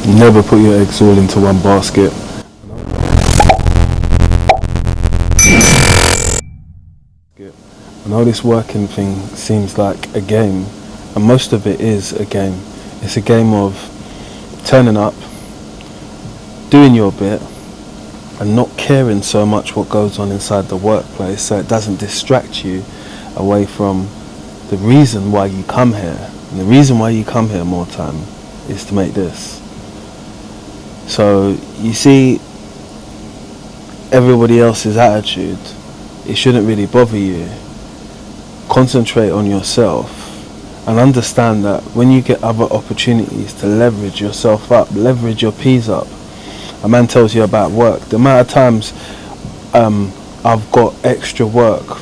Never put your eggs all into one basket. I know this working thing seems like a game, and most of it is a game. It's a game of turning up, doing your bit, and not caring so much what goes on inside the workplace, so it doesn't distract you away from the reason why you come here. And the reason why you come here more time is to make this. So you see everybody else's attitude, it shouldn't really bother you. Concentrate on yourself and understand that when you get other opportunities to leverage yourself up, leverage your P's up. A man tells you about work. The amount of times I've got extra work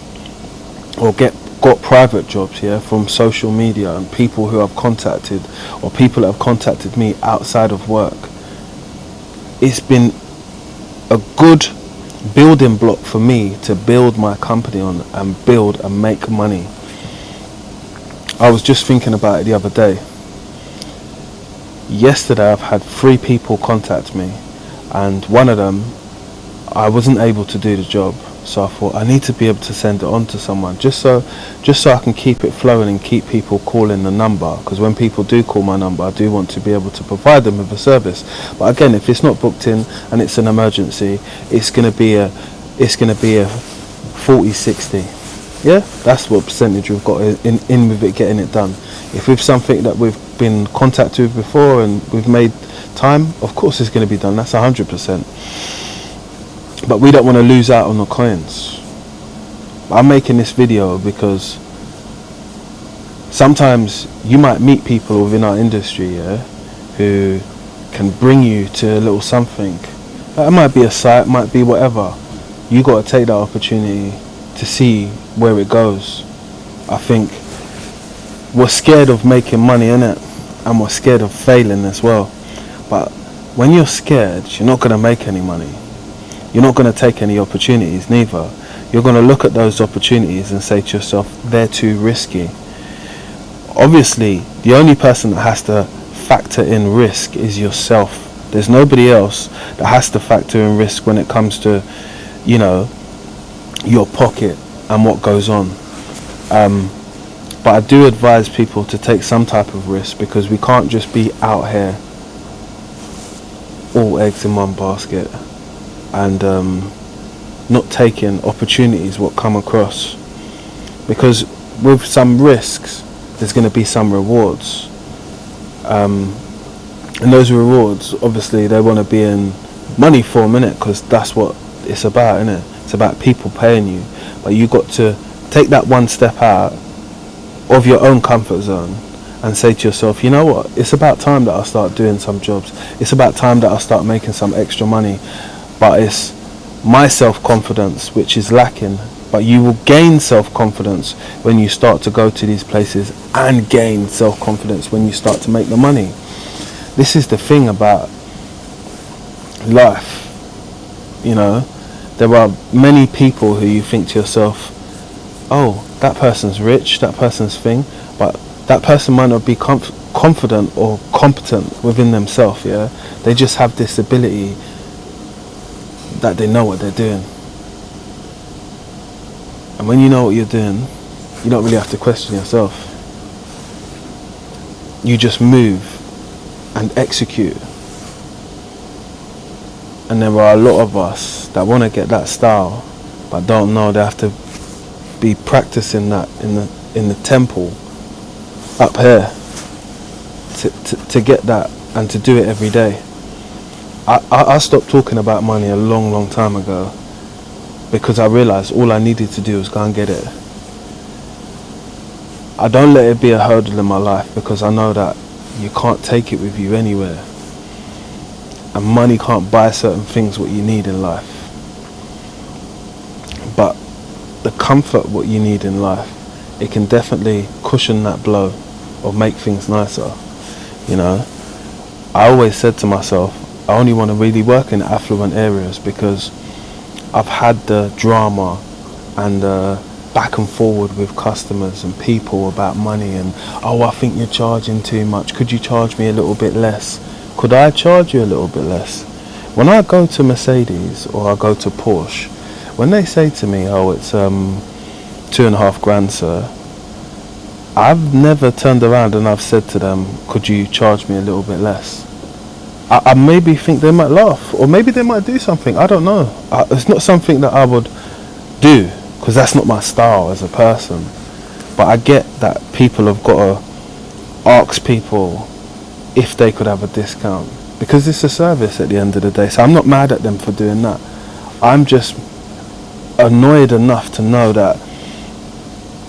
or got private jobs here from social media and people who I've contacted, or people that have contacted me outside of work. It's been a good building block for me to build my company on and build and make money. I was just thinking about it the other day. Yesterday I've had 3 people contact me, and one of them I wasn't able to do the job, so I thought I need to be able to send it on to someone, just so I can keep it flowing and keep people calling the number, because when people do call my number, I do want to be able to provide them with a service. But again, if it's not booked in and it's an emergency, it's going to be a 40-60. Yeah, that's what percentage we've got in with it getting it done. If with something that we've been contacted with before and we've made time, of course it's going to be done. That's 100%. But we don't want to lose out on the coins. I'm making this video because sometimes you might meet people within our industry, yeah, who can bring you to a little something. It might be a site, might be whatever. You got to take that opportunity to see where it goes. I think we're scared of making money, innit? And we're scared of failing as well. But when you're scared, you're not going to make any money. You're not going to take any opportunities neither. You're going to look at those opportunities and say to yourself, they're too risky. Obviously, the only person that has to factor in risk is yourself. There's nobody else that has to factor in risk when it comes to, you know, your pocket and what goes on. But I do advise people to take some type of risk, because we can't just be out here all eggs in one basket and not taking opportunities what come across, because with some risks there's going to be some rewards, and those rewards, obviously they want to be in money form, innit? Because that's what it's about, innit? It's about people paying you. But you got to take that one step out of your own comfort zone and say to yourself, you know what, it's about time that I start doing some jobs. It's about time that I start making some extra money. But it's my self-confidence which is lacking. But you will gain self-confidence when you start to go to these places, and gain self-confidence when you start to make the money. This is the thing about life, you know. There are many people who you think to yourself, oh, that person's rich, that person's thing, but that person might not be confident or competent within themselves, yeah? They just have this ability that they know what they're doing. And when you know what you're doing, you don't really have to question yourself. You just move and execute. And there are a lot of us that want to get that style, but don't know they have to be practicing that in the temple up here to get that and to do it every day. I stopped talking about money a long time ago, because I realized all I needed to do was go and get it. I don't let it be a hurdle in my life, because I know that you can't take it with you anywhere. And money can't buy certain things what you need in life. But the comfort what you need in life, it can definitely cushion that blow or make things nicer. You know, I always said to myself, I only want to really work in affluent areas, because I've had the drama and back and forward with customers and people about money, and oh, I think you're charging too much, could you charge me a little bit less? could I charge you a little bit less? When I go to Mercedes or I go to Porsche, when they say to me, oh, it's 2.5 grand, sir, I've never turned around and I've said to them, could you charge me a little bit less? I maybe think they might laugh, or maybe they might do something. I don't know. It's not something that I would do, because that's not my style as a person. But I get that people have got to ask people if they could have a discount, because it's a service at the end of the day. So I'm not mad at them for doing that. I'm just annoyed enough to know that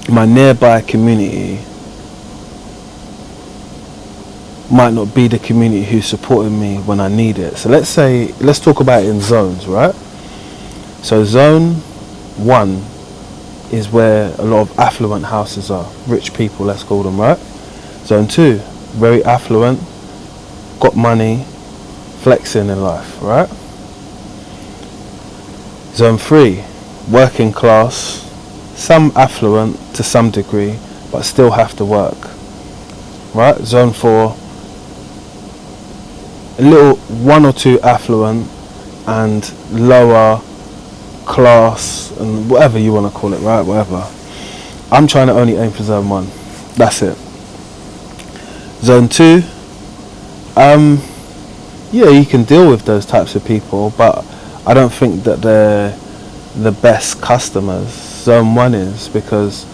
my nearby community might not be the community who's supporting me when I need it. So let's talk about it in zones, right? So zone 1 is where a lot of affluent houses are, rich people, let's call them, right? Zone 2, very affluent, got money, flexing in life, right? Zone 3, working class, some affluent to some degree, but still have to work, right? Zone 4, a little 1 or 2 affluent and lower class, and whatever you want to call it, right? Whatever. I'm trying to only aim for zone 1. That's it. Zone 2, yeah, you can deal with those types of people, but I don't think that they're the best customers. Zone 1 is, because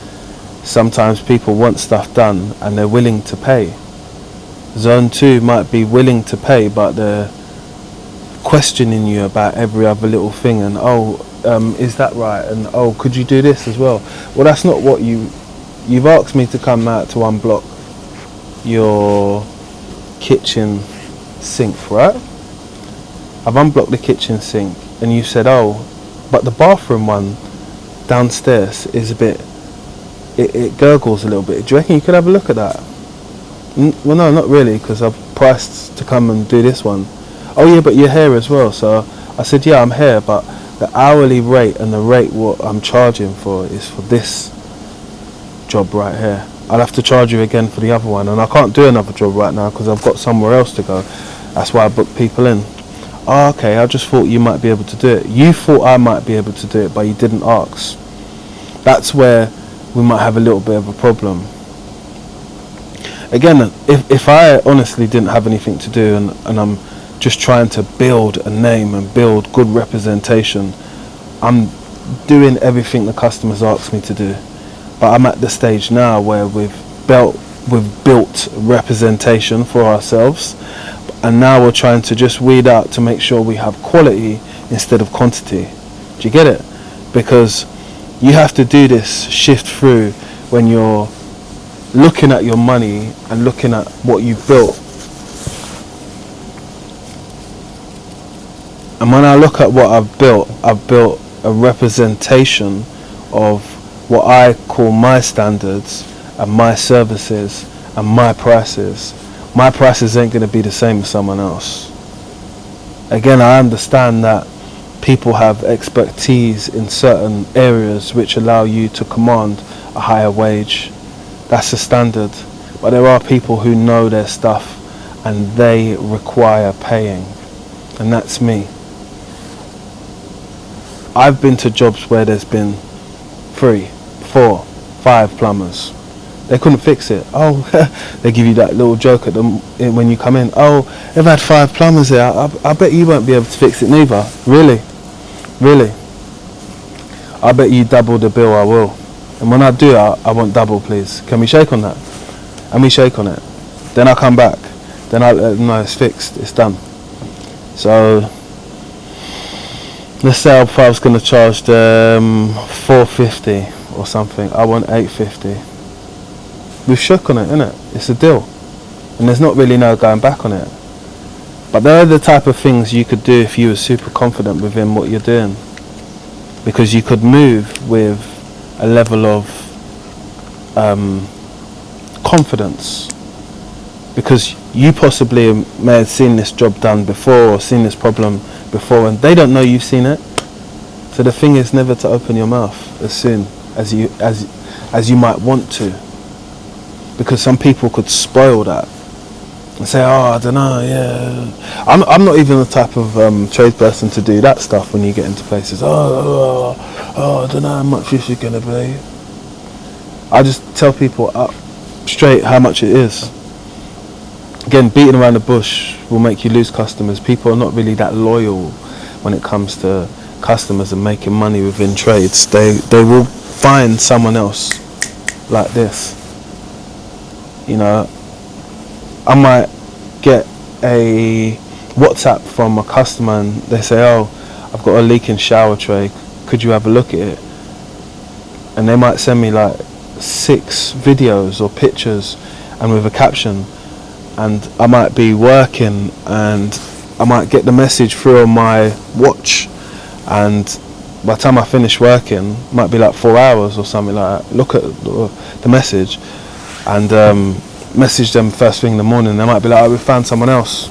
sometimes people want stuff done and they're willing to pay. Zone 2 might be willing to pay, but they're questioning you about every other little thing, and is that right, and could you do this as well? Well, that's not what you've asked me to come out to unblock your kitchen sink, right? I've unblocked the kitchen sink, and you said, but the bathroom one downstairs is a bit, it gurgles a little bit. Do you reckon you could have a look at that? Well, no, not really, because I've priced to come and do this one. Oh yeah, but you're here as well. So I said, yeah, I'm here, but the hourly rate and the rate what I'm charging for is for this job right here. I'll have to charge you again for the other one, and I can't do another job right now because I've got somewhere else to go. That's why I book people in. Oh, okay, I just thought you might be able to do it. You thought I might be able to do it, but you didn't ask. That's where we might have a little bit of a problem. Again, if I honestly didn't have anything to do, and I'm just trying to build a name and build good representation, I'm doing everything the customers ask me to do. But I'm at the stage now where we've built representation for ourselves, and now we're trying to just weed out to make sure we have quality instead of quantity. Do you get it? Because you have to do this shift through when you're looking at your money and looking at what you've built. And when I look at what I've built a representation of what I call my standards and my services and my prices. My prices ain't going to be the same as someone else. Again, I understand that people have expertise in certain areas which allow you to command a higher wage. That's the standard. But there are people who know their stuff and they require paying. And that's me. I've been to jobs where there's been 3, 4, 5 plumbers. They couldn't fix it. They give you that little joke at them when you come in. They've had 5 plumbers here. I bet you won't be able to fix it neither. Really? I bet you double the bill. I will. And when I do, I want double, please. Can we shake on that? And we shake on it. Then I come back. Then no, it's fixed. It's done. So let's say if I was going to charge them $4.50 or something, I want $8.50. We've shook on it, innit? It's a deal. And there's not really no going back on it. But they're the type of things you could do if you were super confident within what you're doing. Because you could move with a level of confidence. Because you possibly may have seen this job done before or seen this problem before, and they don't know you've seen it. So the thing is never to open your mouth as soon as you might want to, because some people could spoil that. and say, oh, I don't know, yeah. I'm not even the type of tradesperson to do that stuff when you get into places. I don't know how much this is going to be. I just tell people up straight how much it is. Again, beating around the bush will make you lose customers. People are not really that loyal when it comes to customers and making money within trades. They will find someone else like this. You know, I might get a WhatsApp from a customer and they say, oh, I've got a leaking shower tray, could you have a look at it? And they might send me like 6 videos or pictures and with a caption, and I might be working and I might get the message through on my watch, and by the time I finish working, it might be like 4 hours or something like that. Look at the message and message them first thing in the morning. They might be like, oh, we found someone else.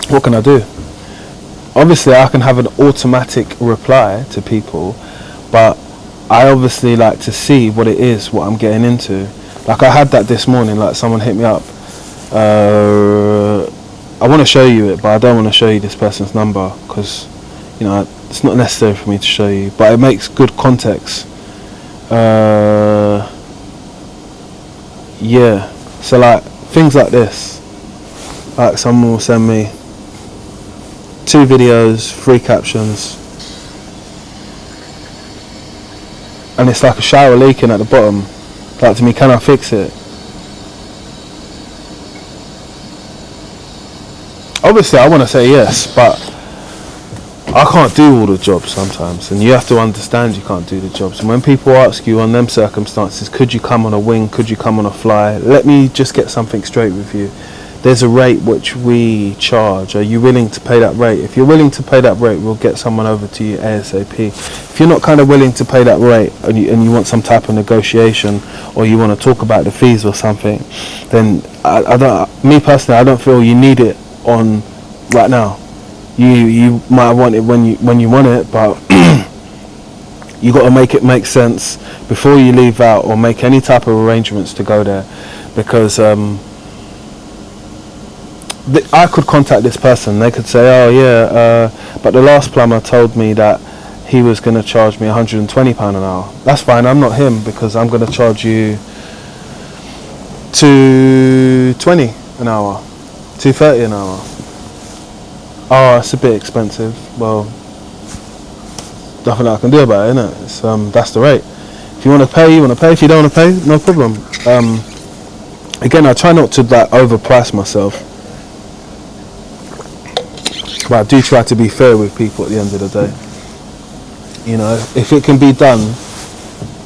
What can I do? Obviously I can have an automatic reply to people, but I obviously like to see what it is, what I'm getting into. Like I had that this morning, like someone hit me up. I want to show you it, but I don't want to show you this person's number because, you know, it's not necessary for me to show you, but it makes good context. Yeah, so like things like this, like someone will send me 2 videos, 3 captions, and it's like a shower leaking at the bottom. Like, to me, can I fix it? Obviously I want to say yes, but I can't do all the jobs sometimes, and you have to understand you can't do the jobs. And when people ask you on them circumstances, could you come on a wing, could you come on a fly, let me just get something straight with you. There's a rate which we charge. Are you willing to pay that rate? If you're willing to pay that rate, we'll get someone over to you ASAP. If you're not kind of willing to pay that rate and you want some type of negotiation, or you want to talk about the fees or something, then me personally, I don't feel you need it on right now. You might want it when you want it, but you got to make it make sense before you leave out or make any type of arrangements to go there, because I could contact this person. They could say, oh yeah, but the last plumber told me that he was going to charge me £120 an hour. That's fine, I'm not him, because I'm going to charge you £220 an hour, £230 an hour. Oh, it's a bit expensive. Well, nothing I can do about it, innit? It's, that's the rate. If you want to pay, you want to pay. If you don't want to pay, no problem. Again, I try not to like overprice myself, but I do try to be fair with people at the end of the day. You know, if it can be done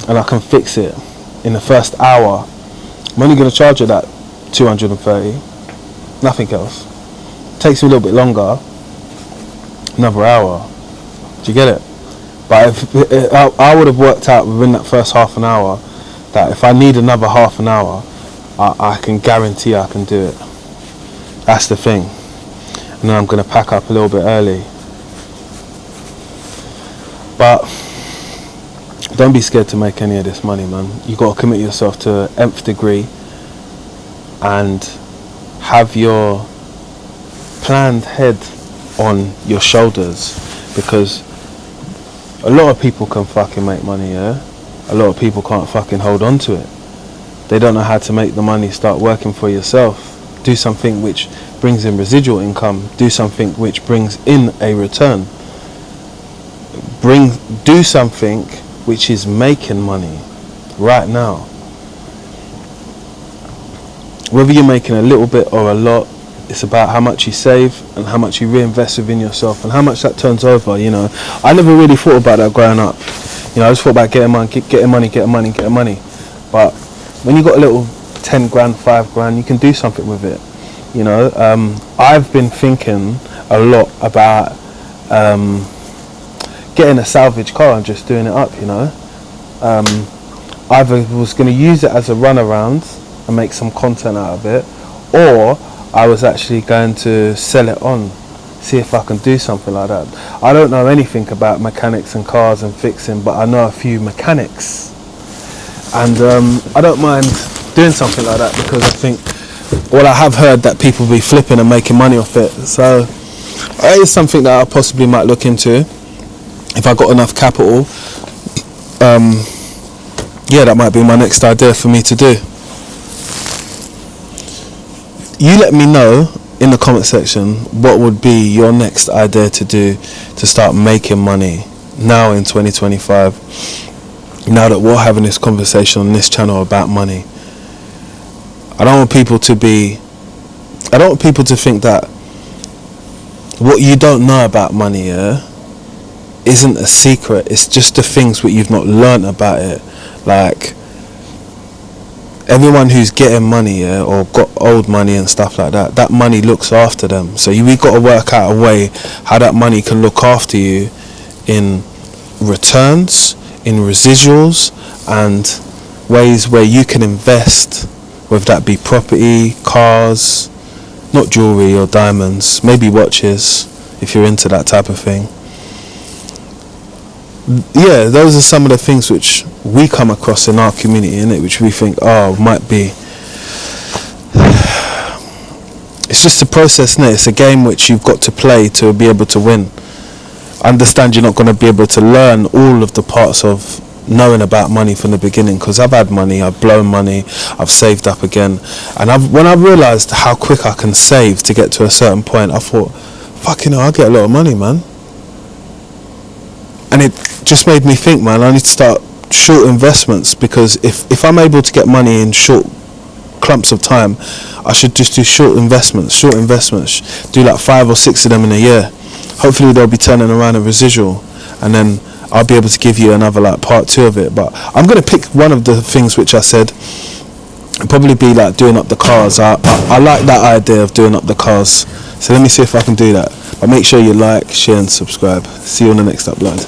and I can fix it in the first hour, I'm only going to charge you that 230, nothing else. Takes me a little bit longer, another hour. Do you get it? But if I would have worked out within that first half an hour that if I need another half an hour, I can guarantee I can do it. That's the thing. And then I'm going to pack up a little bit early. But don't be scared to make any of this money, man. You got to commit yourself to an nth degree and have your planned head on your shoulders, because a lot of people can fucking make money, yeah? A lot of people can't fucking hold on to it. They don't know how to make the money. Start working for yourself. Do something which brings in residual income. Do something which brings in a return. Do something which is making money right now. Whether you're making a little bit or a lot, it's about how much you save and how much you reinvest within yourself and how much that turns over, you know. I never really thought about that growing up. You know, I just thought about getting money. But when you got a little 10 grand, 5 grand, you can do something with it. You know, I've been thinking a lot about getting a salvage car and just doing it up, you know. Either was going to use it as a runaround and make some content out of it, or I was actually going to sell it on, see if I can do something like that. I don't know anything about mechanics and cars and fixing, but I know a few mechanics, and I don't mind doing something like that, because I think well, I have heard that people be flipping and making money off it. So it is something that I possibly might look into if I got enough capital. Yeah, that might be my next idea for me to do. You let me know in the comment section what would be your next idea to do to start making money now in 2025, now that we're having this conversation on this channel about money. I don't want people to think that what you don't know about money, isn't a secret. It's just the things that you've not learned about it. Like, everyone who's getting money, or got old money and stuff like that, that money looks after them. So we got to work out a way how that money can look after you in returns, in residuals, and ways where you can invest, whether that be property, cars, not jewelry or diamonds, maybe watches, if you're into that type of thing. Yeah, those are some of the things which we come across in our community, innit, which we think, might be. It's just a process, innit? It's a game which you've got to play to be able to win. Understand you're not going to be able to learn all of the parts of knowing about money from the beginning, because I've had money, I've blown money, I've saved up again, and when I realised how quick I can save to get to a certain point, I thought, fucking hell, I get a lot of money, man. And it just made me think, man, I need to start short investments, because if I'm able to get money in short clumps of time, I should just do short investments, do like 5 or 6 of them in a year. Hopefully they'll be turning around a residual, and then I'll be able to give you another like part 2 of it. But I'm going to pick one of the things which I said, it'd probably be like doing up the cars. I like that idea of doing up the cars, so let me see if I can do that. But make sure you like, share and subscribe. See you on the next upload.